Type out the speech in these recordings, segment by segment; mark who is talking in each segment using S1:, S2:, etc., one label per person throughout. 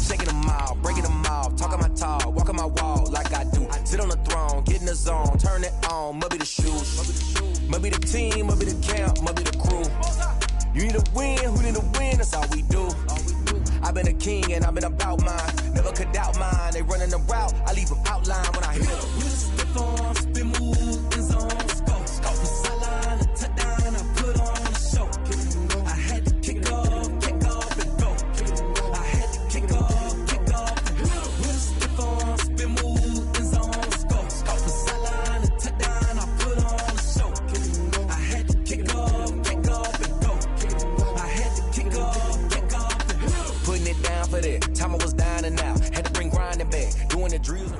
S1: shaking them out, breaking them off, talking my talk, walking my walk like I do. Sit on the throne, get in the zone, turn it on, must be the shoes, must be the team, must be the camp, must be the crew. You need a win, who need a win, that's all we do. I've been a king and I've been about mine, never could doubt mine. They running the route, I leave them outline when I hit them. You stiff on, spin move, in zone, scope from sideline to touchdown, I put on a show. I had to kick off and go. I had to kick off and go. You stiff on, spin move, in zone, scope from sideline to touchdown, I put on a show. I had to kick off and go. I had to kick off and go. Putting it down for that. Time I was down and out. Had to bring grinding back. Doing the drills.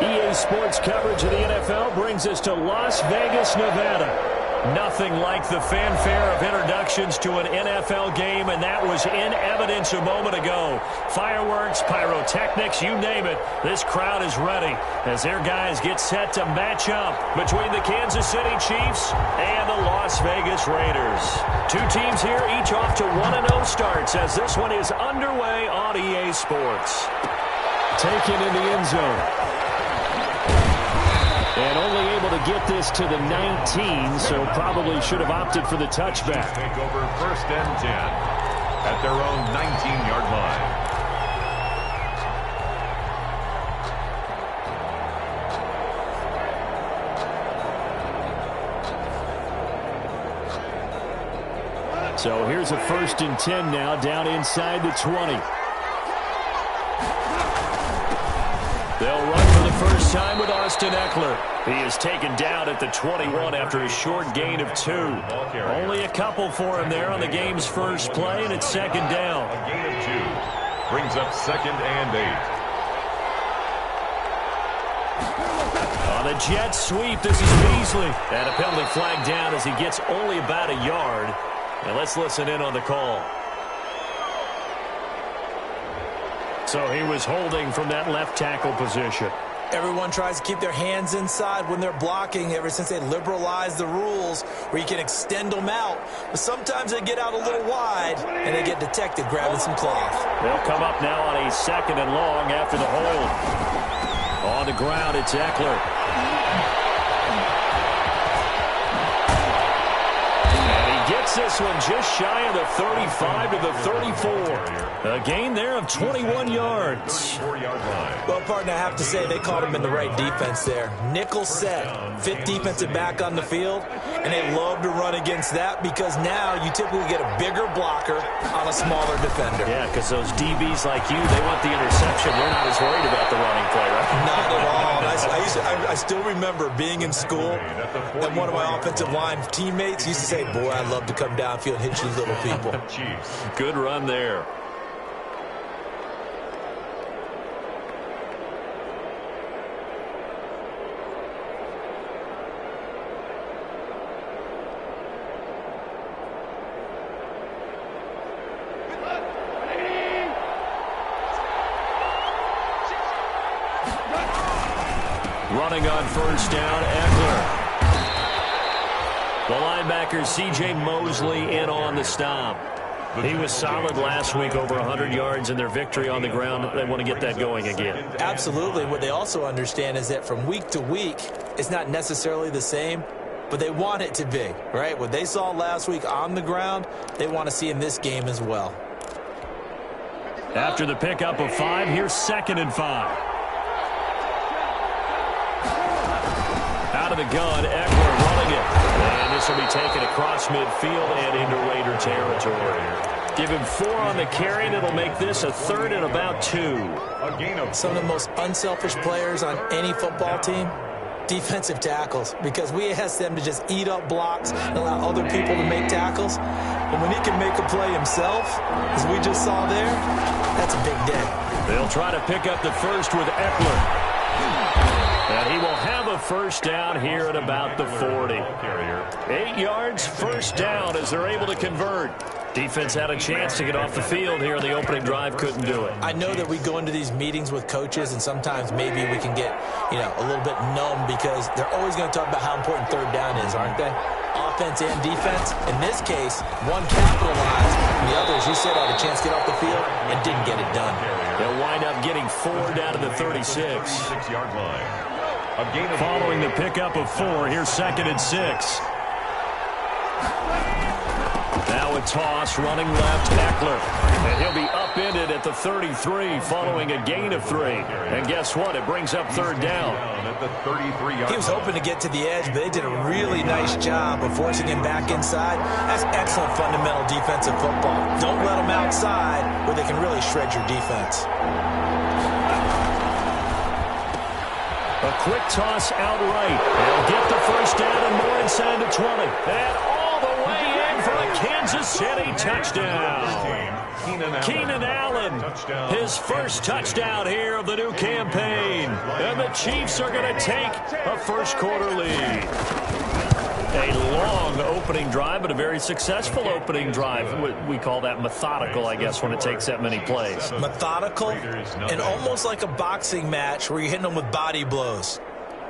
S2: EA Sports coverage of the NFL brings us to Las Vegas, Nevada. Nothing like the fanfare of introductions to an NFL game, and that was in evidence a moment ago. Fireworks, pyrotechnics, you name it. This crowd is ready as their guys get set to match up between the Kansas City Chiefs and the Las Vegas Raiders. Two teams here, each off to 1-0 starts as this one is underway on EA Sports. Taken in the end zone. And only able to get this to the 19, so probably should have opted for the touchback.
S3: Take over 1st and 10 at their own 19-yard line.
S2: So here's a 1st and 10 now, down inside the 20. They'll run for the first time with Austin Eckler. He is taken down at the 21 after a short gain of 2. Only a couple for him there on the game's first play, and it's 2nd down.
S3: A gain of 2 brings up 2nd and 8.
S2: On the jet sweep, this is Beasley. And a penalty flag down as he gets only about a yard. And let's listen in on the call. So he was holding from that left tackle position.
S4: Everyone tries to keep their hands inside when they're blocking ever since they liberalized the rules where you can extend them out. But sometimes they get out a little wide and they get detected grabbing some cloth.
S2: They'll come up now on a 2nd and long after the hold. On the ground, it's Eckler. Gets this one just shy of the 35 to the 34. A gain there of 21 yards.
S4: Well, partner, I have to say they caught him in the right defense there. Nickel set, 5th defensive back on the field, and they love to run against that because now you typically get a bigger blocker on a smaller defender.
S2: Yeah, because those DBs like you, they want the interception. They're not as worried about the running play, right?
S4: Not at all. I still remember being in school, and one of my offensive line teammates used to say, boy, I love to come downfield and hit you little people.
S2: Good run there. Running on 1st down, Eckler. The linebacker, C.J. Mosley, in on the stop. He was solid last week, over 100 yards in their victory on the ground. They want to get that going again.
S4: Absolutely. What they also understand is that from week to week, it's not necessarily the same, but they want it to be, right? What they saw last week on the ground, they want to see in this game as well.
S2: After the pickup of 5, here's 2nd and 5. Out of the gun, Eckler running it. And this will be taken across midfield and into Raider territory. Give him 4 on the carry, and it'll make this a 3rd and about 2.
S4: Some of the most unselfish players on any football team, defensive tackles, because we ask them to just eat up blocks and allow other people to make tackles. But when he can make a play himself, as we just saw there, that's a big day.
S2: They'll try to pick up the first with Eckler. And he will have a first down here at about the 40. 8 yards, first down as they're able to convert. Defense had a chance to get off the field here in the opening drive, couldn't do it.
S4: I know that we go into these meetings with coaches, and sometimes maybe we can get, a little bit numb because they're always going to talk about how important 3rd down is, aren't they? Offense and defense. In this case, one capitalized, the others you said had a chance to get off the field and didn't get it done.
S2: They'll wind up getting 4 down to the 36.
S3: 36-yard line.
S2: Following the pickup of 4, here's 2nd and 6. Now a toss, running left, Eckler. And he'll be upended at the 33 following a gain of 3. And guess what? It brings up 3rd down.
S3: At the 33-yard
S4: He was hoping to get to the edge, but they did a really nice job of forcing him back inside. That's excellent fundamental defensive football. Don't let them outside where they can really shred your defense.
S2: A quick toss out right. They'll get the 1st down and more inside the 20. And all the way in for a Kansas City touchdown. Keenan Allen, his first touchdown here of the new campaign. And the Chiefs are going to take a first-quarter lead. A long opening drive, but a very successful opening drive. We call that methodical, I guess, when it takes that many plays.
S4: Methodical and almost like a boxing match where you're hitting them with body blows.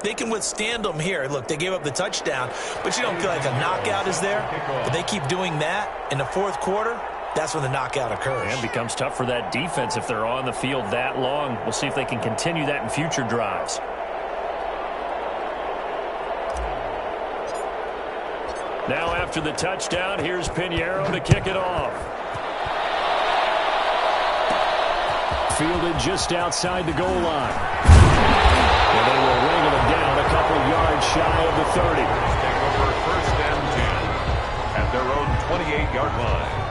S4: They can withstand them here. Look, they gave up the touchdown, but you don't feel like a knockout is there. But they keep doing that in the 4th quarter. That's when the knockout occurs.
S2: And it becomes tough for that defense if they're on the field that long. We'll see if they can continue that in future drives. Now after the touchdown, here's Pinheiro to kick it off. Fielded just outside the goal line. And they will wrangle him down a couple yards shy of the 30.
S3: Take over 1st and 10 at their own 28-yard line.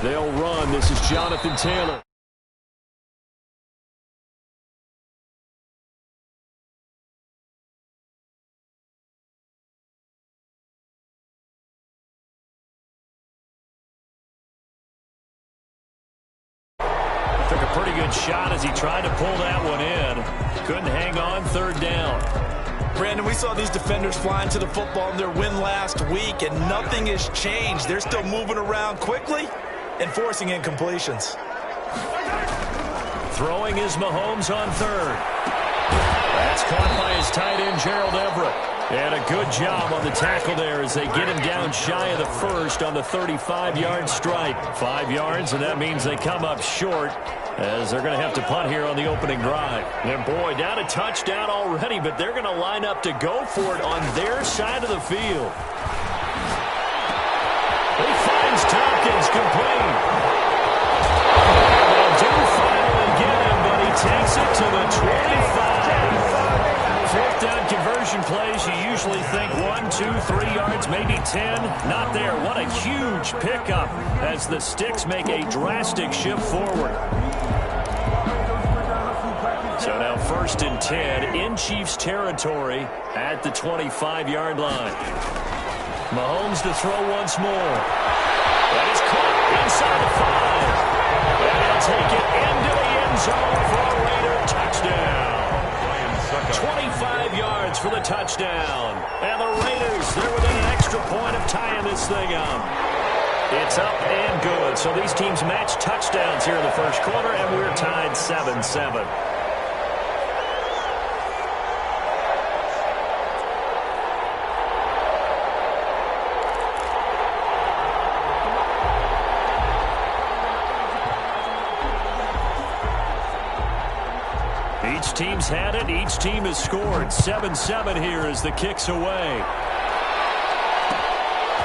S2: They'll run. This is Jonathan Taylor. Took a pretty good shot as he tried to pull that one in. Couldn't hang on, 3rd down.
S4: Brandon, we saw these defenders flying to the football in their win last week, and nothing has changed. They're still moving around quickly and forcing incompletions.
S2: Throwing is Mahomes on 3rd. That's caught by his tight end, Gerald Everett. And a good job on the tackle there as they get him down shy of the 1st on the 35-yard strike. 5 yards, and that means they come up short as they're going to have to punt here on the opening drive. And boy, down a touchdown already, but they're going to line up to go for it on their side of the field. He finds Tompkins complete. They do finally get him, but he takes it to the 25. 4th down conversion plays, you usually think 1, 2, 3 yards, maybe 10. Not there. What a huge pickup as the Sticks make a drastic shift forward. So now 1st and 10 in Chiefs territory at the 25-yard line. Mahomes to throw once more. That is caught inside the 5. And he'll take it into the end zone for a Raider touchdown. 25 yards for the touchdown. And the Raiders, they're within an extra point of tying this thing up. It's up and good. So these teams match touchdowns here in the 1st quarter, and we're tied 7-7. Each team's had it. Each team has scored. 7-7 here as the kick's away.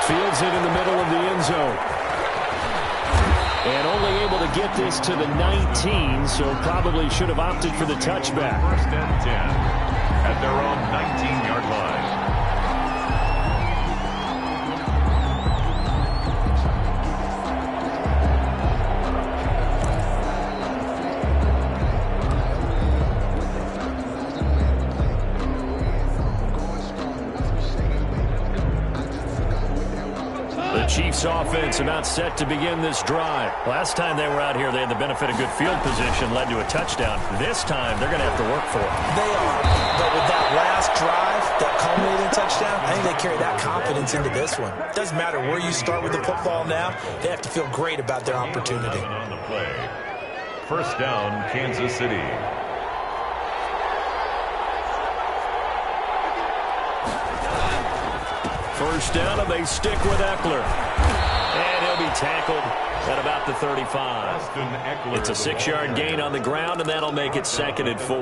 S2: Fields it in the middle of the end zone. And only able to get this to the 19, so probably should have opted for the touchback.
S3: 1st and 10 at their own 19-yard line.
S2: Chiefs offense about set to begin this drive. Last time they were out here, they had the benefit of good field position, led to a touchdown. This time, they're going to have to work for it.
S4: They are, but with that last drive, that culminating touchdown, I think they carry that confidence into this one. It doesn't matter where you start with the football now. They have to feel great about their opportunity.
S3: On the play. First down, Kansas City.
S2: First down, and they stick with Eckler. And he'll be tackled at about the 35. It's a 6-yard gain on the ground, and that'll make it 2nd and 4.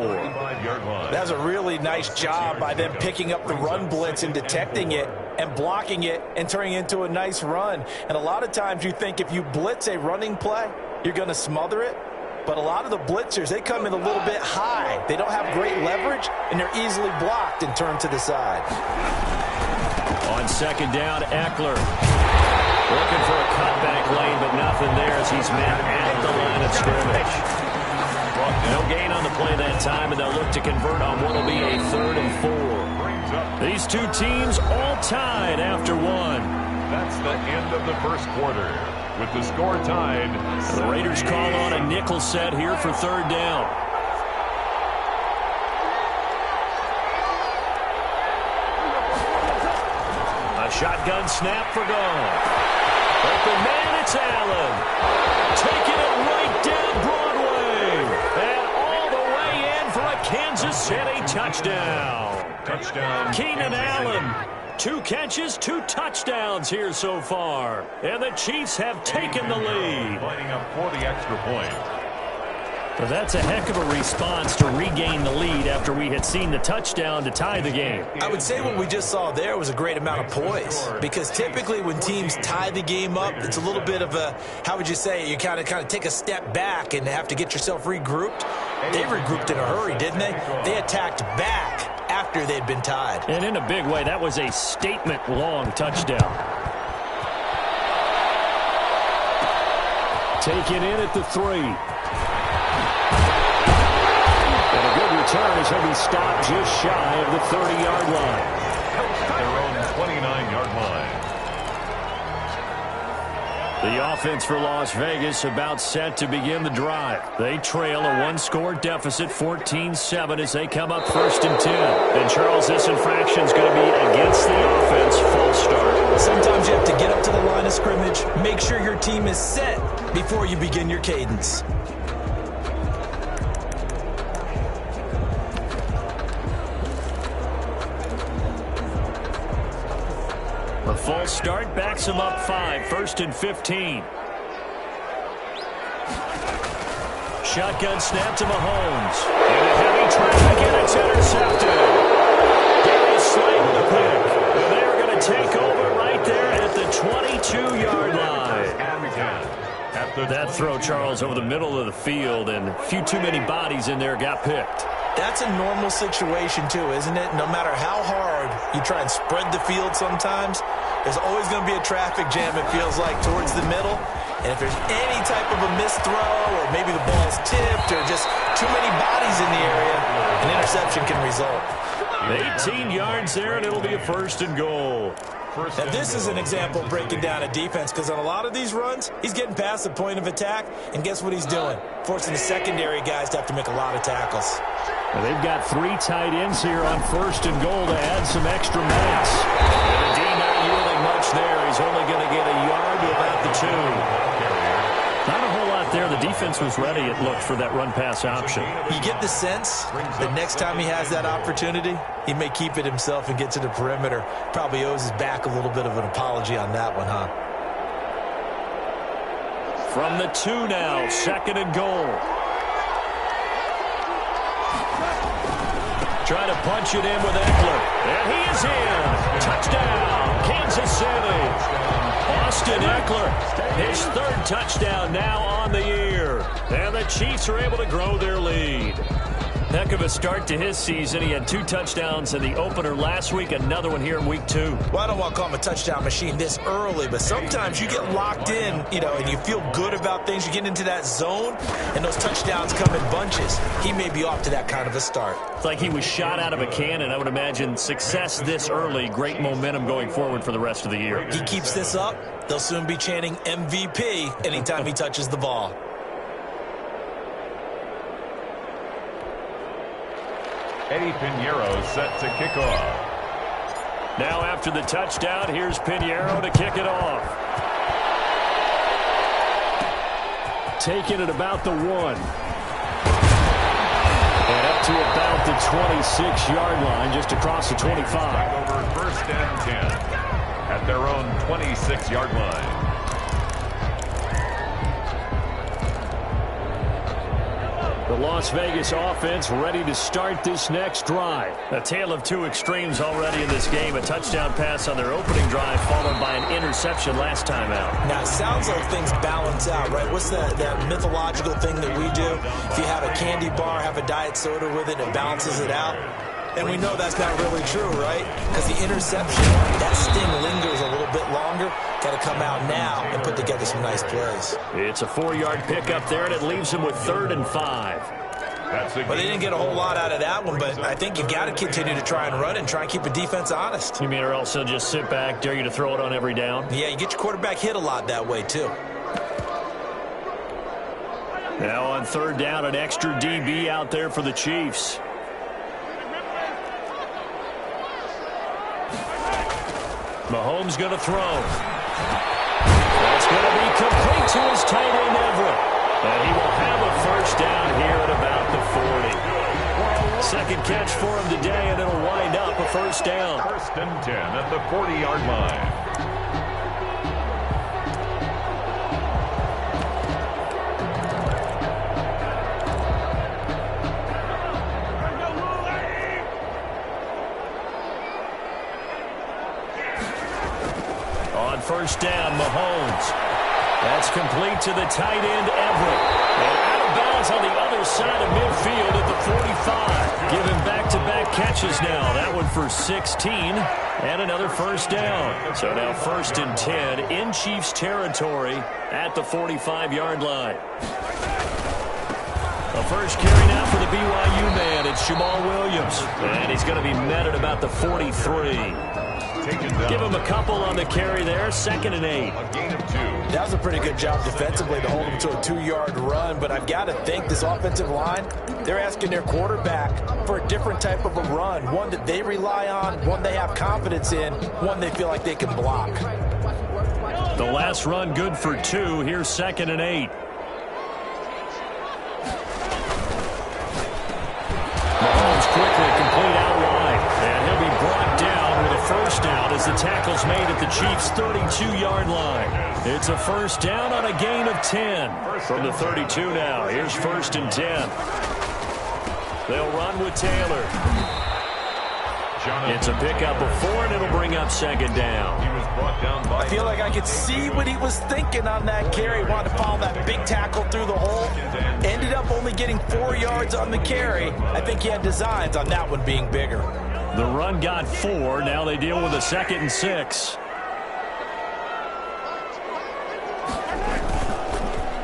S4: That was a really nice job by them picking up the run blitz and detecting it and blocking it and turning it into a nice run. And a lot of times you think if you blitz a running play, you're going to smother it. But a lot of the blitzers, they come in a little bit high. They don't have great leverage, and they're easily blocked and turned to the side.
S2: On 2nd down, Eckler looking for a cutback lane, but nothing there as he's met at the line of scrimmage. No gain on the play that time, and they'll look to convert on what will be a 3rd and 4. These two teams all tied after one.
S3: That's the end of the first quarter. With the score tied.
S2: The Raiders call on a nickel set here for 3rd down. A shotgun snap for gone. Open man, it's Allen. Taking it right down Broadway. And all the way in for a Kansas City touchdown.
S3: Touchdown.
S2: Keenan Allen. 2 catches, 2 touchdowns here so far. And the Chiefs have taken the lead.
S3: Lining up for the extra point.
S2: But that's a heck of a response to regain the lead after we had seen the touchdown to tie the game.
S4: I would say what we just saw there was a great amount of poise, because typically when teams tie the game up, it's a little bit of a, how would you say it? You kind of take a step back and have to get yourself regrouped. They regrouped in a hurry, didn't they? They attacked back after they'd been tied.
S2: And in a big way, that was a statement-long touchdown. Taken in at the 3. And a good return as he'll be stopped just shy of the 30-yard line.
S3: Their own 29-yard line.
S2: The offense for Las Vegas about set to begin the drive. They trail a 1-score deficit, 14-7, as they come up 1st and 10. And Charles, this infraction is going to be against the offense. False start.
S4: Sometimes you have to get up to the line of scrimmage, make sure your team is set before you begin your cadence.
S2: A false start backs him up 5, 1st and 15. Shotgun snap to Mahomes. And a heavy traffic, and it's intercepted. Darius Slay with a pick. And they're going to take over right there at the 22-yard line. That throw, Charles, over the middle of the field, and a few too many bodies in there got picked.
S4: That's a normal situation, too, isn't it? No matter how hard you try and spread the field sometimes, there's always going to be a traffic jam, it feels like, towards the middle. And if there's any type of a missed throw, or maybe the ball's tipped, or just too many bodies in the area, an interception can result.
S2: 18 yards there, and it'll be a 1st and goal.
S4: Now, this is an example of breaking down a defense, because on a lot of these runs, he's getting past the point of attack, and guess what he's doing? Forcing the secondary guys to have to make a lot of tackles.
S2: Well, they've got 3 tight ends here on 1st and goal to add some extra mass. And the D not yielding much there. He's only going to get a yard to about the 2. Not a whole lot there. The defense was ready, it looked, for that run-pass option.
S4: You get the sense that next time he has that opportunity, he may keep it himself and get to the perimeter. Probably owes his back a little bit of an apology on that one, huh?
S2: From the 2 now, 2nd and goal. Trying to punch it in with Eckler. And he is in. Touchdown, Kansas City. Austin Eckler, his 3rd touchdown now on the year. And the Chiefs are able to grow their lead. Heck of a start to his season. He had 2 touchdowns in the opener last week, another one here in week 2.
S4: Well, I don't want to call him a touchdown machine this early, but sometimes you get locked in, and you feel good about things. You get into that zone, and those touchdowns come in bunches. He may be off to that kind of a start.
S2: It's like he was shot out of a cannon. I would imagine success this early, great momentum going forward for the rest of the year.
S4: He keeps this up, they'll soon be chanting MVP anytime he touches the ball.
S3: Eddie Pinheiro set to kick off.
S2: Now after the touchdown, here's Pinheiro to kick it off. Taking it about the 1. And up to about the 26-yard line, just across the 25.
S3: Over first and 10 at their own 26-yard line.
S2: The Las Vegas offense ready to start this next drive. A tale of two extremes already in this game. A touchdown pass on their opening drive followed by an interception last time out.
S4: Now, it sounds like things balance out, right? What's that mythological thing that we do? If you have a candy bar, have a diet soda with it, it balances it out. And we know that's not really true, right? Because the interception, that sting lingers a little bit longer. Got to come out now and put together some nice plays.
S2: It's a 4-yard pickup there, and it leaves them with 3rd and 5.
S4: Well, they didn't get a whole lot out of that one, but I think you got to continue to try and run and try and keep the defense honest.
S2: You mean or else they'll just sit back, dare you to throw it on every down?
S4: Yeah, you get your quarterback hit a lot that way, too.
S2: Now on 3rd down, an extra DB out there for the Chiefs. Mahomes going to throw. That's going to be complete to his tight end, Everett. And he will have a first down here at about the 40. Second catch for him today, and it'll wind up a first down.
S3: 1st and 10 at the 40-yard line.
S2: First down, Mahomes. That's complete to the tight end, Everett. And out of bounds on the other side of midfield at the 45. Giving back-to-back catches now. That one for 16 and another first down. So now 1st and 10 in Chiefs territory at the 45-yard line. The first carry now for the BYU man. It's Jamal Williams. And he's going to be met at about the 43. Give him a couple on the carry there. 2nd and 8.
S3: A gain of 2.
S4: That was a pretty good job defensively to hold him to a 2-yard run, but I've got to think this offensive line, they're asking their quarterback for a different type of a run, one that they rely on, one they have confidence in, one they feel like they can block.
S2: The last run good for 2. Here's 2nd and 8. Mahomes quickly complete out wide, and he'll be brought down with a first down as the tackle's made at the Chiefs' 32-yard line. It's a first down on a gain of 10 from the 32 now. Here's 1st and 10. They'll run with Taylor. It's a pickup of 4, and it'll bring up 2nd down.
S3: He was brought down by...
S4: I feel like I could see what he was thinking on that carry. Wanted to follow that big tackle through the hole. Ended up only getting 4 yards on the carry. I think he had designs on that one being bigger.
S2: The run got 4. Now they deal with a 2nd and 6.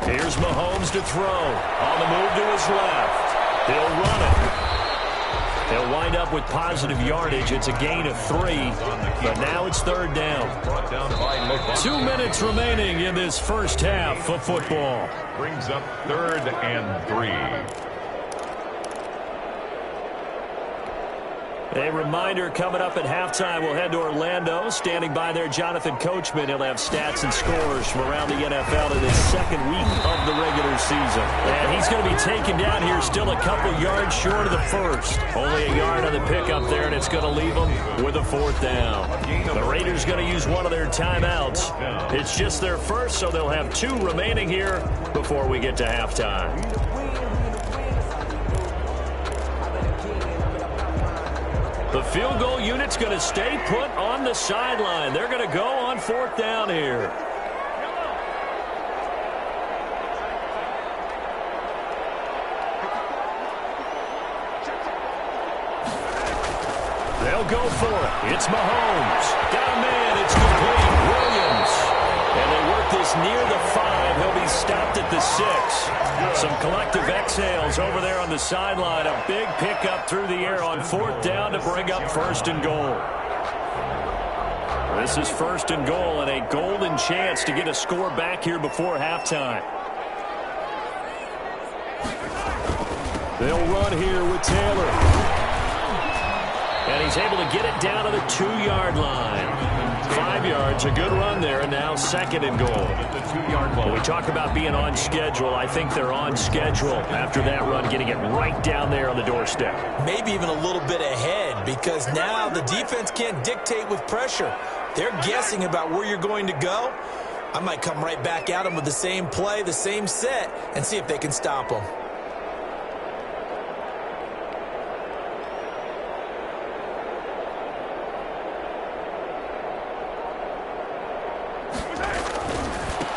S2: Here's Mahomes to throw. On the move to his left. He'll run it. He'll wind up with positive yardage. It's a gain of 3, but now it's 3rd down. 2 minutes remaining in this first half of football.
S3: Brings up 3rd and 3.
S2: A reminder coming up at halftime, we'll head to Orlando. Standing by there, Jonathan Coachman. He'll have stats and scores from around the NFL in his 2nd week of the regular season. And he's going to be taken down here still a couple yards short of the first. Only a yard on the pickup there, and it's going to leave him with a 4th down. The Raiders going to use one of their timeouts. It's just their first, so they'll have 2 remaining here before we get to halftime. The field goal unit's going to stay put on the sideline. They're going to go on 4th down here. They'll go for it. It's Mahomes. Got a man. It's complete. Williams. And they work this near the 5. He'll be stopped at the 6. Some collective exhales over there on the sideline. A big pickup through the air on 4th down to bring up 1st and goal. This is 1st and goal and a golden chance to get a score back here before halftime. They'll run here with Taylor. And he's able to get it down to the 2-yard line. 5 yards, a good run there, and now second and goal.
S3: The 2-yard line.
S2: When we talk about being on schedule, I think they're on schedule after that run, getting it right down there on the doorstep.
S4: Maybe even a little bit ahead, because now the defense can't dictate with pressure. They're guessing about where you're going to go. I might come right back at them with the same play, the same set, and see if they can stop them.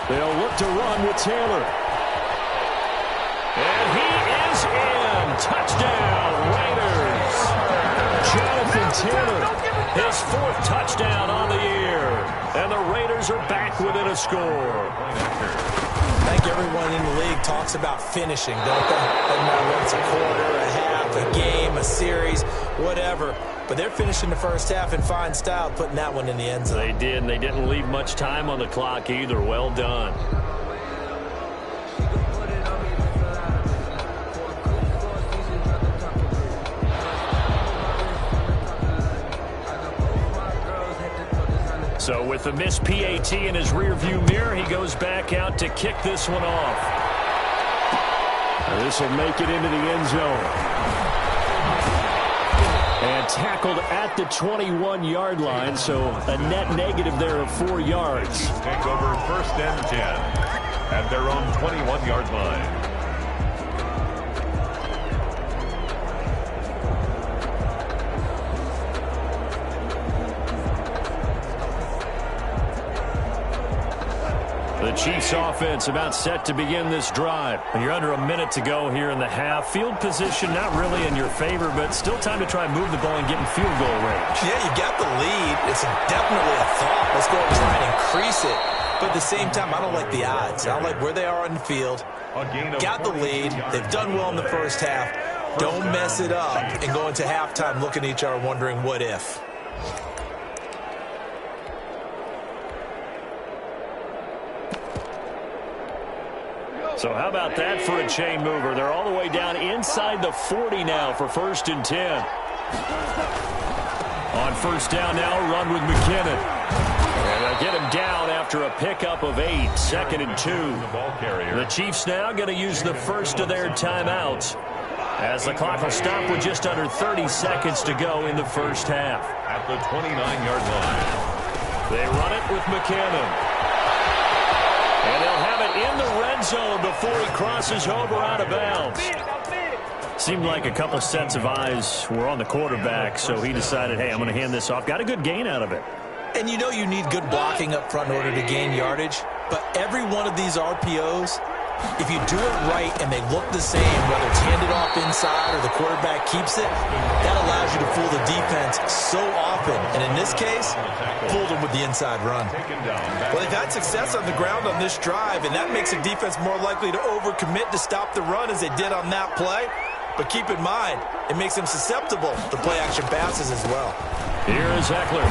S2: They'll look to run with Taylor. And he is in. Touchdown, Raiders. Jonathan Taylor, his 4th touchdown on the year. And the Raiders are back within a score.
S4: I think everyone in the league talks about finishing, don't they? Doesn't matter whether it's a quarter, a half, a game, a series, whatever. But they're finishing the first half in fine style, putting that one in the end zone.
S2: They did, and they didn't leave much time on the clock either. Well done. So with the missed PAT in his rearview mirror, he goes back out to kick this one off. This will make it into the end zone. And tackled at the 21-yard line, so a net negative there of 4 yards.
S3: Take over 1st and 10 at their own 21-yard line.
S2: The Chiefs offense about set to begin this drive. And you're under a minute to go here in the half. Field position not really in your favor, but still time to try and move the ball and get in field goal range.
S4: Yeah, you got the lead. It's definitely a thought. Let's go and try and increase it. But at the same time, I don't like the odds. I like where they are on the field. Got the lead. They've done well in the first half. Don't mess it up and go into halftime looking at each other wondering what if.
S2: So how about that for a chain mover? They're all the way down inside the 40 now for 1st and 10. On 1st down now, run with McKinnon. And they'll get him down after a pickup of 8, 2nd and 2. The Chiefs now going to use the first of their timeouts as the clock will stop with just under 30 seconds to go in the first half.
S3: At the 29-yard line.
S2: They run it with McKinnon. And they'll have it in the red zone before he crosses over out of bounds. Seemed like a couple sets of eyes were on the quarterback, so he decided, hey, I'm going to hand this off. Got a good gain out of it.
S4: And you know you need good blocking up front in order to gain yardage. But every one of these RPOs, if you do it right and they look the same, whether it's handed off inside or the quarterback keeps it, that allows you to fool the defense so often. And in this case, fooled them with the inside run. Well, they've had success on the ground on this drive, and that makes the defense more likely to overcommit to stop the run as they did on that play. But keep in mind, it makes them susceptible to play-action passes as well.
S2: Here is Eckler.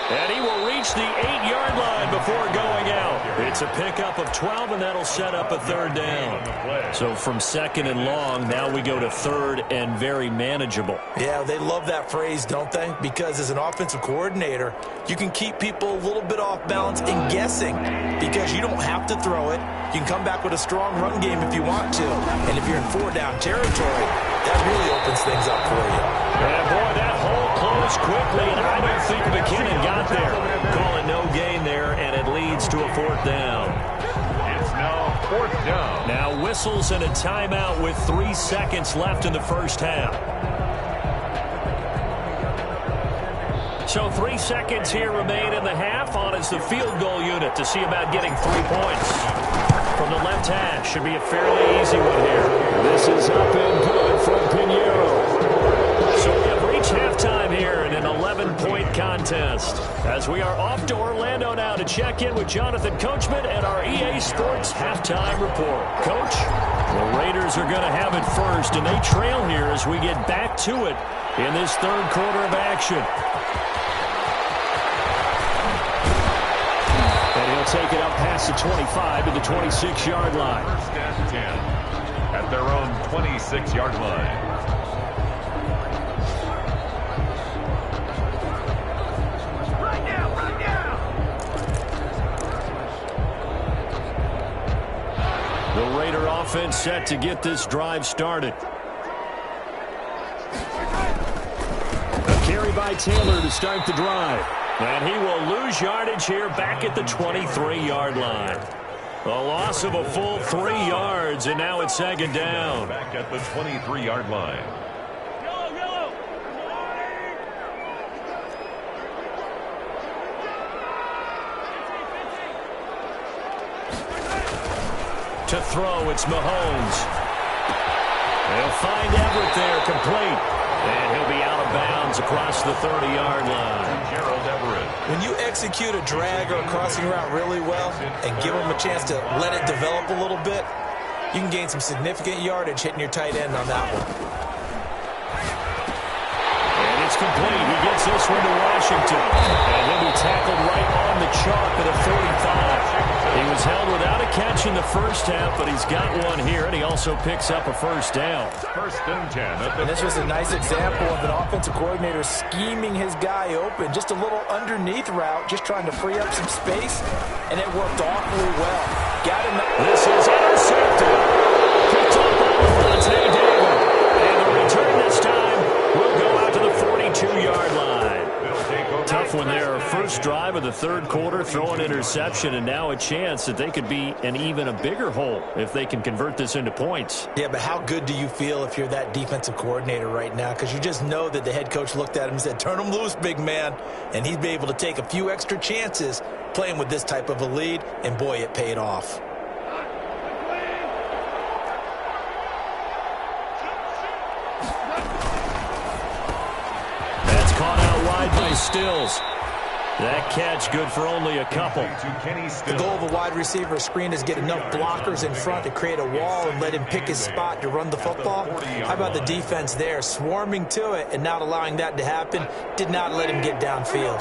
S2: And he will reach the 8-yard line before going out. It's a pickup of 12, and that'll set up a 3rd down. So from 2nd and long, now we go to 3rd and very manageable.
S4: Yeah, they love that phrase, don't they? Because as an offensive coordinator, you can keep people a little bit off balance and guessing because you don't have to throw it. You can come back with a strong run game if you want to. And if you're in 4-down territory, that really opens things up for you.
S2: And boy, that hole closed quickly, and I don't think McKinnon got there. Call it no gain there, and it leads to a 4th down.
S3: It's now 4th down.
S2: Now whistles and a timeout with 3 seconds left in the first half. So 3 seconds here remain in the half. On is the field goal unit to see about getting 3 points. From the left hash, should be a fairly easy one here. This is up and good from Pinheiro. So we have reached halftime here in an 11-point contest. As we are off to Orlando now to check in with Jonathan Coachman and our EA Sports halftime report. Coach, the Raiders are going to have it first, and they trail here as we get back to it in this 3rd quarter of action. And he'll take it up past the 25 to the 26-yard line.
S3: 1st and 10 at their own 26-yard line.
S2: Raider offense set to get this drive started. A carry by Taylor to start the drive. And he will lose yardage here back at the 23-yard line. A loss of a full 3 yards, and now it's second down.
S3: Back at the 23-yard line.
S2: To throw, it's Mahomes. They'll find Everett there, complete. And he'll be out of bounds across the 30-yard line.
S3: Gerald Everett.
S4: When you execute a drag or a crossing route really well and give them a chance to let it develop a little bit, you can gain some significant yardage hitting your tight end on that one.
S2: And it's complete. He gets this one to Washington. And he'll be tackled right on the chalk at a 45. He was held without a catch in the first half, but he's got one here, and he also picks up a first down.
S3: First and 10.
S4: And this was a nice example of an offensive coordinator scheming his guy open. Just a little underneath route, just trying to free up some space, and it worked awfully well. Got him.
S2: This is intercepted. Picked up by Devontae Davis. And the return this time will go out to the 42-yard line. Tough one there. First drive of the third quarter, throw an interception, and now a chance that they could be in even a bigger hole if they can convert this into points.
S4: Yeah, but how good do you feel if you're that defensive coordinator right now? Because you just know that the head coach looked at him and said, turn him loose, big man. And he'd be able to take a few extra chances playing with this type of a lead, and boy, it paid off.
S2: By Stills. That catch good for only a couple.
S4: The goal of a wide receiver screen is get enough blockers in front to create a wall and let him pick his spot to run the football. How about the defense there, swarming to it and not allowing that to happen? Did not let him get downfield.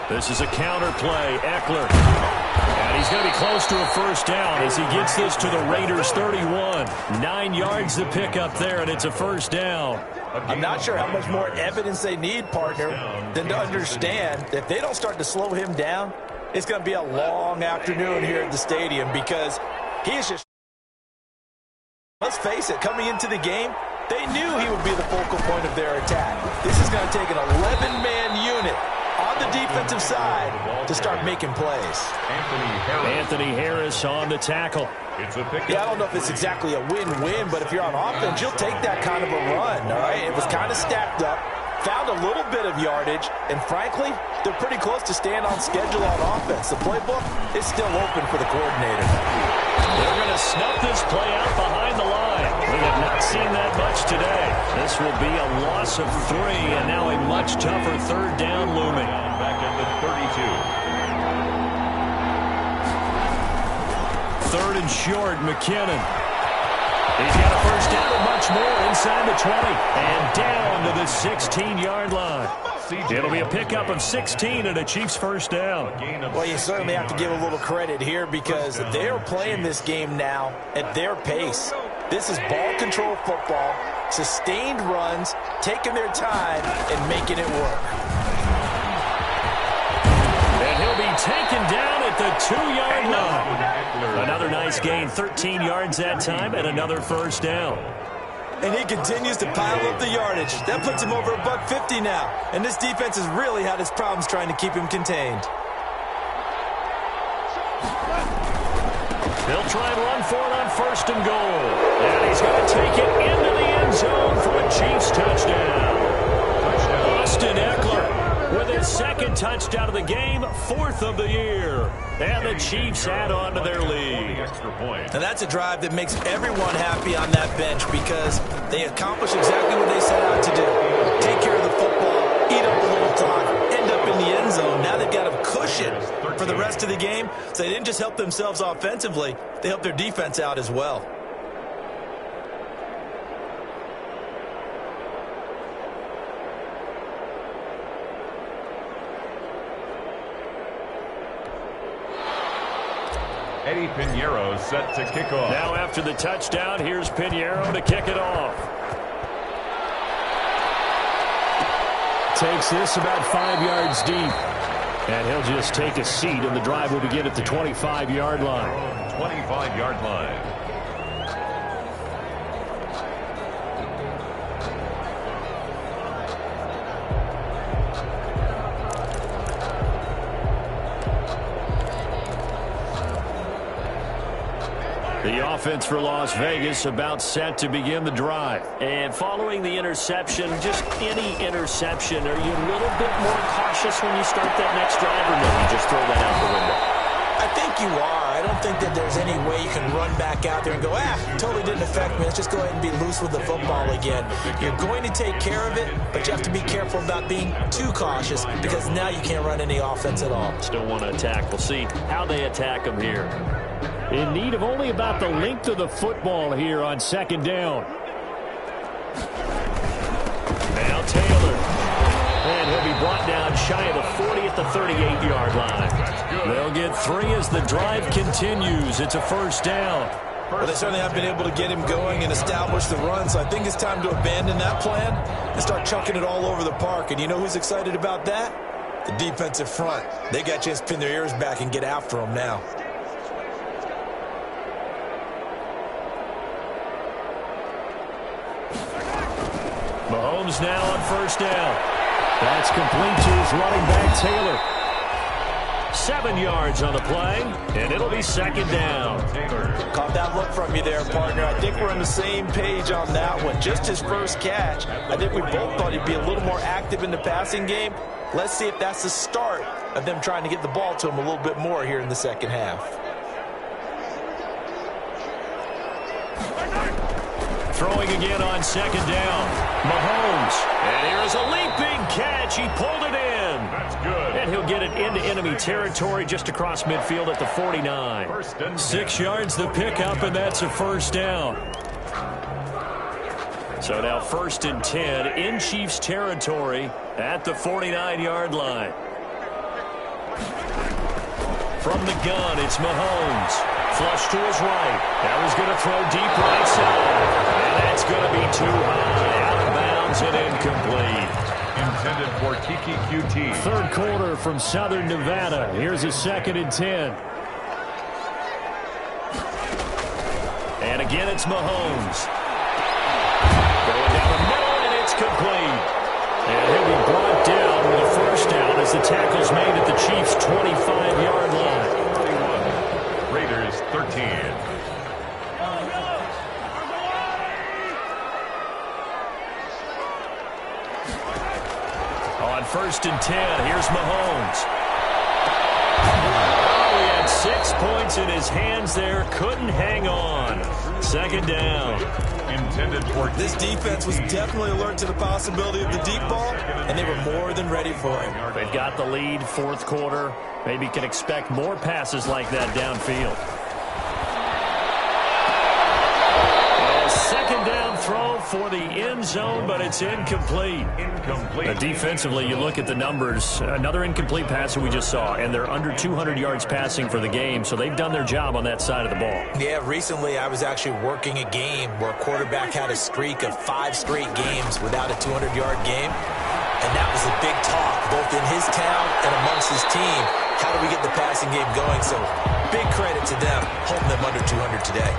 S2: This is a counter play. Eckler. And he's going to be close to a first down as he gets this to the Raiders' 31. 9 yards to pick up there, and it's a first down.
S4: I'm not sure how much more evidence they need, partner, than to understand that if they don't start to slow him down, it's going to be a long afternoon here at the stadium because he is just... Let's face it, coming into the game, they knew he would be the focal point of their attack. This is going to take an 11-man unit on the defensive side to start making plays.
S2: Anthony Harris on the tackle.
S4: Yeah, I don't know if it's exactly a win-win, but if you're on offense, you'll take that kind of a run, all right? It was kind of stacked up, found a little bit of yardage, and frankly, they're pretty close to staying on schedule on offense. The playbook is still open for the coordinator.
S2: They're going to snuff this play out behind the line. We have not seen that much today. This will be a loss of 3, and now a much tougher third down looming.
S3: Back at the 32.
S2: Third and short, McKinnon. He's got a first down and much more inside the 20. And down to the 16-yard line. It'll be a pickup of 16 and a Chiefs first down.
S4: Well, you certainly have to give a little credit here because they're playing this game now at their pace. This is ball control football, sustained runs, taking their time and making it work.
S2: And he'll be taken down at the 2-yard line. Another nice gain, 13 yards that time, and another first down.
S4: And he continues to pile up the yardage. That puts him over $150 now. And this defense has really had its problems trying to keep him contained.
S2: They'll try and run for it on first and goal. And he's going to take it into the end zone for a Chiefs touchdown. Austin Eckler with his second touchdown of the game, 4th of the year. And the Chiefs add on to their lead.
S4: And that's a drive that makes everyone happy on that bench because they accomplish exactly what they set out to do. Take care of the football, eat up a little clock, end up in the end zone. Now they've got a cushion for the rest of the game. So they didn't just help themselves offensively, they helped their defense out as well.
S3: Eddie Pinheiro set to kick off.
S2: Now after the touchdown, here's Pinheiro to kick it off. Takes this about 5 yards deep. And he'll just take a seat, and the drive will begin at the 25-yard line.
S3: 25-yard line.
S2: The offense for Las Vegas about set to begin the drive.
S5: And following the interception, just any interception, are you a little bit more cautious when you start that next drive, or no, you just throw that out the window?
S4: I think you are. I don't think that there's any way you can run back out there and go, totally didn't affect me. Let's just go ahead and be loose with the football again. You're going to take care of it, but you have to be careful about being too cautious because now you can't run any offense at all.
S5: Still want to attack. We'll see how they attack them here.
S2: In need of only about the length of the football here on second down.
S5: Now Taylor. And he'll be brought down shy of the 40 at the 38-yard line.
S2: They'll get 3 as the drive continues. It's a first down.
S4: Well, they certainly have been able to get him going and establish the run, so I think it's time to abandon that plan and start chucking it all over the park. And you know who's excited about that? The defensive front. They got a chance to pin their ears back and get after him now.
S2: Mahomes now on first down. That's complete to his running back, Taylor.
S5: 7 yards on the play, and it'll be second down.
S4: Caught that look from you there, partner. I think we're on the same page on that one. Just his first catch. I think we both thought he'd be a little more active in the passing game. Let's see if that's the start of them trying to get the ball to him a little bit more here in the second half.
S2: Throwing again on second down. Mahomes.
S5: And here's a leaping catch. He pulled it in.
S3: That's good.
S5: And he'll get it into enemy territory just across midfield at the 49.
S2: 6 yards the pickup, and that's a first down.
S5: So now 1st and 10 in Chiefs territory at the 49-yard line.
S2: From the gun, it's Mahomes. Flush to his right. Now he's going to throw deep right side. And that's going to be too high. Out of bounds and incomplete.
S3: Intended for Kiki QT.
S2: Third quarter from Southern Nevada. Here's a 2nd and 10. And again, it's Mahomes. Going down the middle, and it's complete. And he'll be brought down with a first down as the tackle's made at the Chiefs' 25-yard line.
S3: 31. Raiders 13.
S2: On 1st and 10, here's Mahomes. Oh, he had 6 points in his hands there. Couldn't hang on. 2nd down.
S3: Intended for
S4: this defense was definitely alert to the possibility of the deep ball, and they were more than ready for him.
S2: They've got the lead, 4th quarter. Maybe can expect more passes like that downfield. A 2nd down throw for the end zone, but it's incomplete. Defensively, you look at the numbers. Another incomplete pass that we just saw, and they're under 200 yards passing for the game, so they've done their job on that side of the ball.
S4: Yeah, recently I was actually working a game where a quarterback had a streak of 5 straight games without a 200-yard game, and that was a big talk, both in his town and amongst his team. How do we get the passing game going? So big credit to them, holding them under 200 today.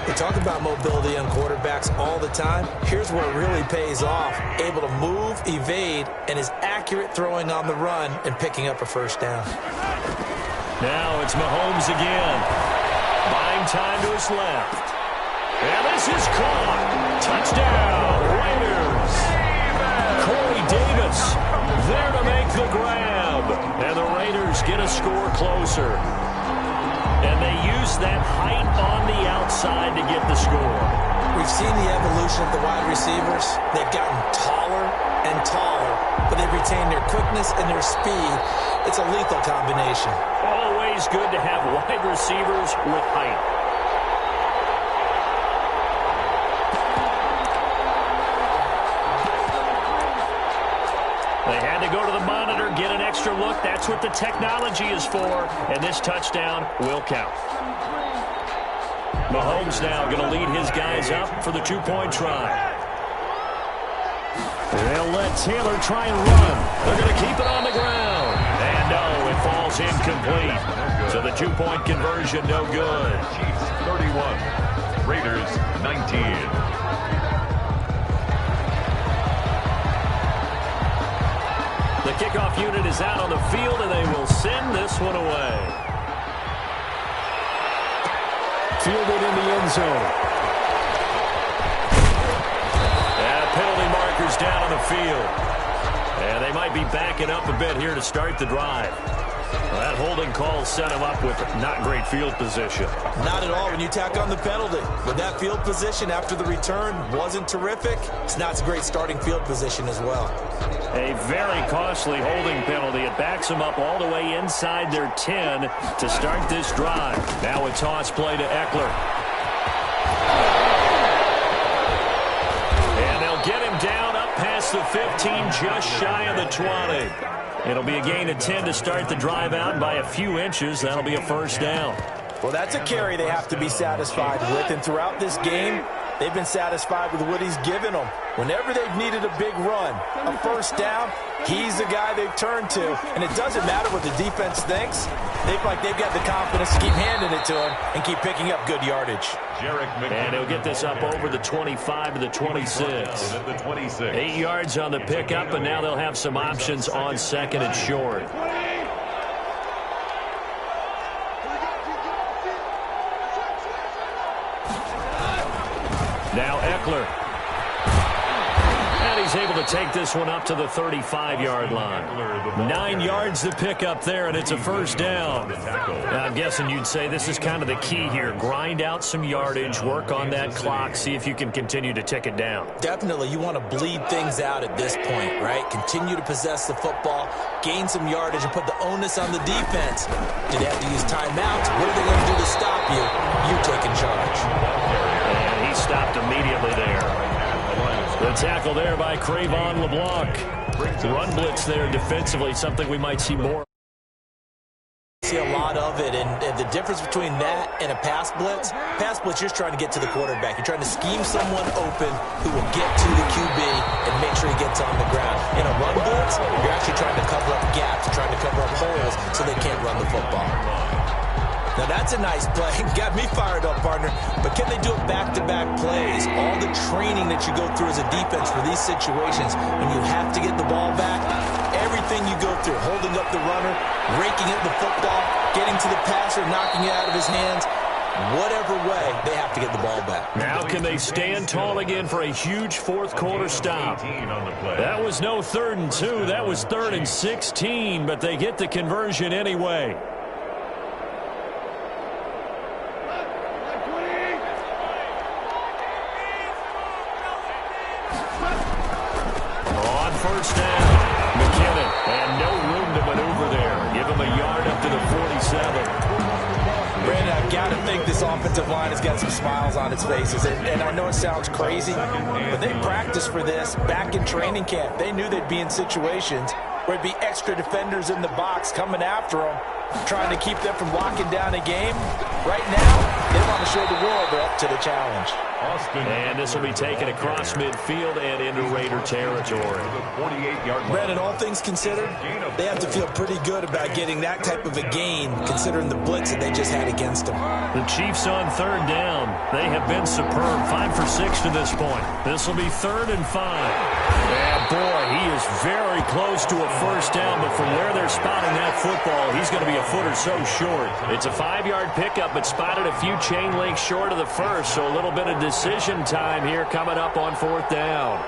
S4: We talk about mobility on quarterbacks all the time. Here's where it really pays off. Able to move, evade, and is accurate throwing on the run and picking up a first down.
S2: Now it's Mahomes again. Buying time to his left. And this is caught. Touchdown, Raiders. Corey Davis there to make the grab. And the Raiders get a score closer. And they use that height on the outside to get the score.
S4: We've seen the evolution of the wide receivers. They've gotten taller and taller, but they've retained their quickness and their speed. It's a lethal combination.
S5: Always good to have wide receivers with height.
S2: They had to go to the monitor, get an extra look. That's what the technology is for, and this touchdown will count. Mahomes now going to lead his guys up for the 2-point try. They'll let Taylor try and run. They're going to keep it on the ground. And is incomplete. So the two-point conversion, no good.
S3: Chiefs 31, Raiders 19.
S2: The kickoff unit is out on the field, and they will send this one away. Fielded in the end zone. And penalty markers down on the field. And they might be backing up a bit here to start the drive. Well, that holding call set him up with not great field position.
S4: Not at all when you tack on the penalty. But that field position after the return wasn't terrific. It's not a great starting field position as well.
S2: A very costly holding penalty. It backs them up all the way inside their 10 to start this drive. Now a toss play to Eckler. And they'll get him down up past the 15, just shy of the 20. It'll be a gain of 10 to start the drive out by a few inches. That'll be a first down.
S4: Well, that's a carry they have to be satisfied with. And throughout this game, they've been satisfied with what he's given them. Whenever they've needed a big run, a first down, he's the guy they've turned to. And it doesn't matter what the defense thinks. They feel like they've got the confidence to keep handing it to him and keep picking up good yardage.
S2: And he'll get this up over the 25 to the 26. 8 yards on the pickup, and now they'll have some options on second and short. Now Eckler. And he's able to take this one up to the 35-yard line. 9 yards to pick up there, and it's a first down. Now, I'm guessing you'd say this is kind of the key here. Grind out some yardage, work on that clock, see if you can continue to tick it down.
S4: Definitely. You want to bleed things out at this point, right? Continue to possess the football, gain some yardage, and put the onus on the defense. Do they have to use timeouts? What are they going to do to stop you? You taking charge.
S2: And he stopped immediately there. The tackle there by Crayvon LeBlanc. Run blitz there defensively, something we might see more.
S4: See a lot of it, and the difference between that and a pass blitz, you're just trying to get to the quarterback. You're trying to scheme someone open who will get to the QB and make sure he gets on the ground. In a run blitz, you're actually trying to cover up gaps, trying to cover up holes so they can't run the football. Now, that's a nice play. Got me fired up, partner. But can they do it back-to-back plays? All the training that you go through as a defense for these situations, when you have to get the ball back, everything you go through, holding up the runner, raking at the football, getting to the passer, knocking it out of his hands, whatever way, they have to get the ball back.
S2: Now can they stand tall again for a huge fourth-quarter stop? That was no 3rd and 2. That was 3rd and 16, but they get the conversion anyway. First down, McKinnon, and no room to maneuver there. Give him a yard up to the 47.
S4: Brandon, I've got to think this offensive line has got some smiles on its faces. And I know it sounds crazy, but they practiced for this back in training camp. They knew they'd be in situations where it'd be extra defenders in the box coming after them, trying to keep them from locking down a game. Right now, they want to show the world they're up to the challenge.
S2: And this will be taken across midfield and into Raider territory.
S4: Brandon, all things considered, they have to feel pretty good about getting that type of a gain, considering the blitz that they just had against them.
S2: The Chiefs on 3rd down. They have been superb. 5 for 6 to this point. This will be 3rd and 5. And boy, he is very close to a first down, but from where they're spotting that football, he's going to be a foot or so short. It's a 5-yard pickup, but spotted a few chain links short of the first, so a little bit of decision time here coming up on 4th down.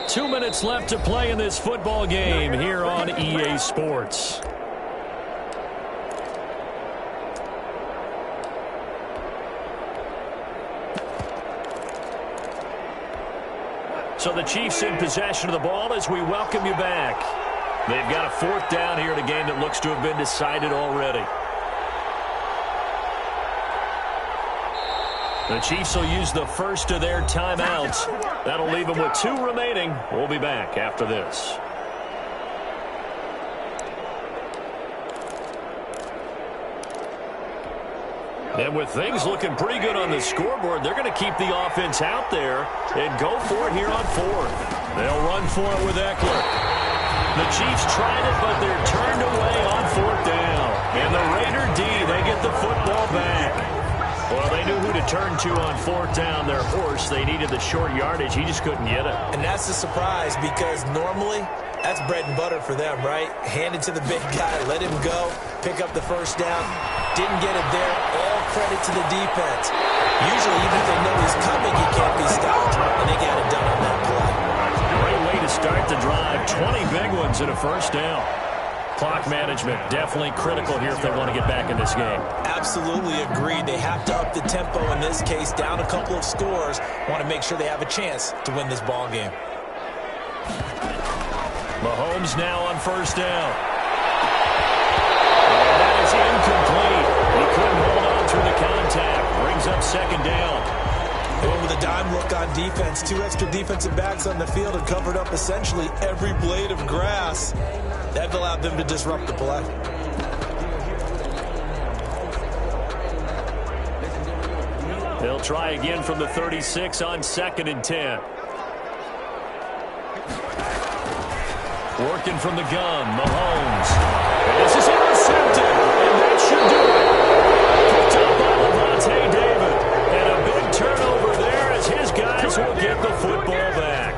S2: Two minutes left to play in this football game here on EA Sports. So the Chiefs in possession of the ball as we welcome you back. They've got a 4th down here in a game that looks to have been decided already. The Chiefs will use the first of their timeouts. That'll leave them with 2 remaining. We'll be back after this. And with things looking pretty good on the scoreboard, they're going to keep the offense out there and go for it here on fourth. They'll run for it with Eckler. The Chiefs tried it, but they're turned away on fourth down. And the Raider D, they get the football back. Well, they knew who to turn to on fourth down. Their horse, they needed the short yardage. He just couldn't get it.
S4: And that's a surprise because normally that's bread and butter for them, right? Hand it to the big guy, let him go, pick up the first down. Didn't get it there. All credit to the defense. Usually, even if they know he's coming, he can't be stopped. And they got it done on that play.
S2: Great way to start the drive. 20 big ones and a first down. Clock management definitely critical here if they want to get back in this game.
S4: Absolutely agreed. They have to up the tempo in this case, down a couple of scores. Want to make sure they have a chance to win this ball game.
S2: Mahomes now on first down. And that is incomplete. He couldn't hold on through the contact. Brings up second down.
S4: And with a dime look on defense, 2 extra defensive backs on the field and covered up essentially every blade of grass. That allowed them to disrupt the play.
S2: They'll try again from the 36 on 2nd and 10. Working from the gun, Mahomes. And this is intercepted, and that should do it. Picked up by Levante David. And a big turnover there as his guys will get the football back.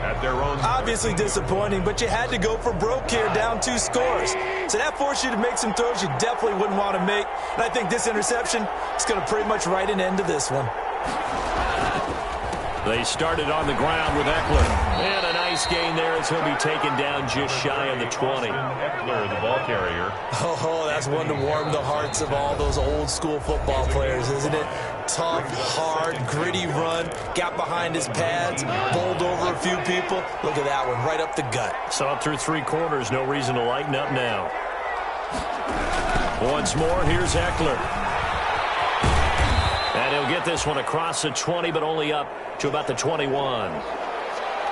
S3: At their own.
S4: Obviously disappointing, but you had to go for broke here, down 2 scores. So that forced you to make some throws you definitely wouldn't want to make. And I think this interception is going to pretty much write an end to this one.
S2: They started on the ground with Eckler. And a nice gain there as he'll be taken down just shy of the 20.
S3: Eckler, the ball carrier.
S4: Oh, that's one to warm the hearts of all those old school football players, isn't it? Tough, hard, gritty run. Got behind his pads, bowled over a few people. Look at that one, right up the gut.
S2: Saw it through 3 quarters. No reason to lighten up now. Once more, here's Eckler. And he'll get this one across the 20, but only up to about the 21.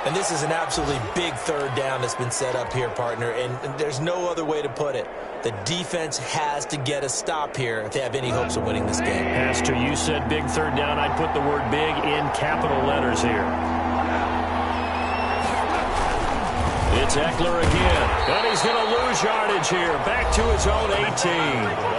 S4: And this is an absolutely big third down that's been set up here, partner, and there's no other way to put it. The defense has to get a stop here if they have any hopes of winning this game.
S2: Pastor, you said big third down. I'd put the word big in capital letters here. It's Eckler again. And he's going to lose yardage here. Back to his own 18.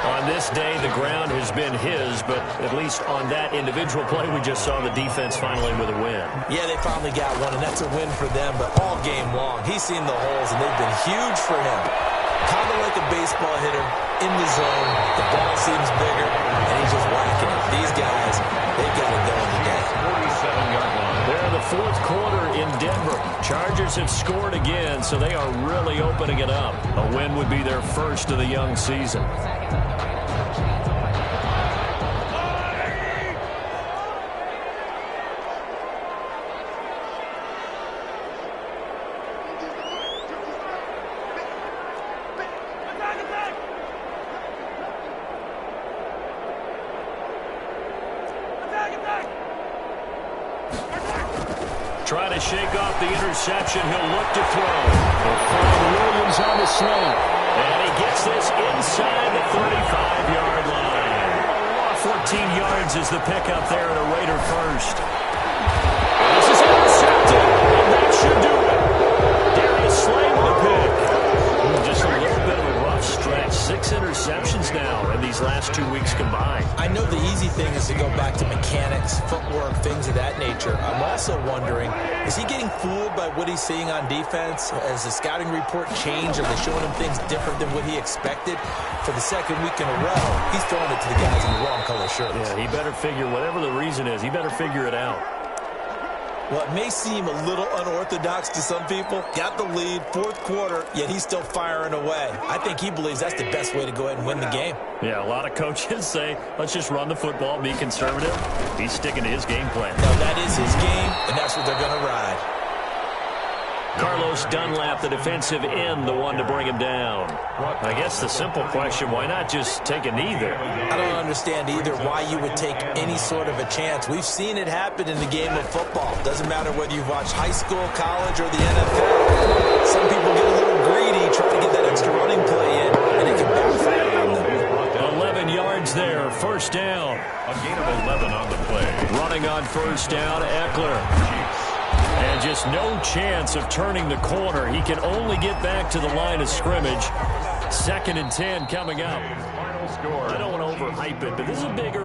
S2: On this day, the ground has been his, but at least on that individual play, we just saw the defense finally with a win.
S4: Yeah, they finally got one, and that's a win for them, but all game long, he's seen the holes, and they've been huge for him. Kind of like a baseball hitter in the zone. The ball seems bigger, and he's just whacking it. These guys, they've got it going today.
S3: 47-yard line.
S2: They're in the 4th quarter in Denver. Chargers have scored again, so they are really opening it up. A win would be their first of the young season. Trying to shake off the interception. He'll look to throw. They'll find Williams on the slant. And he gets this inside the 35-yard line. 14 yards is the pickup there at a Raider first. And this is intercepted. And that should do it. Darius Slay with a pick. Just a little bit of a rough stretch. 6 interceptions now in these last 2 weeks combined.
S4: I know the easy thing is to go back to mechanics, footwork, things of that nature. I'm also wondering, is he getting fooled by what he's seeing on defense? Has the scouting report changed? Are they showing him things different than what he expected? For the second week in a row, he's throwing it to the guys in the wrong color shirts.
S2: Yeah, he better figure, whatever the reason is, he better figure it out.
S4: Well, it may seem a little unorthodox to some people. Got the lead, 4th quarter, yet he's still firing away. I think he believes that's the best way to go ahead and win the game.
S2: Yeah, a lot of coaches say, let's just run the football, be conservative. He's sticking to his game plan.
S4: Now, that is his game, and that's what they're going to ride.
S2: Carlos Dunlap, the defensive end, the one to bring him down. I guess the simple question, why not just take a knee there?
S4: I don't understand either why you would take any sort of a chance. We've seen it happen in the game of football. Doesn't matter whether you've watched high school, college, or the NFL. Some people get a little greedy, trying to get that extra running play in, and it can backfire on them.
S2: 11 yards there first down.
S3: A gain of 11 on the play.
S2: Running on first down, Eckler. And just no chance of turning the corner. He can only get back to the line of scrimmage. 2nd and 10 coming up.
S3: Final score.
S5: I don't want to overhype it, but this is a big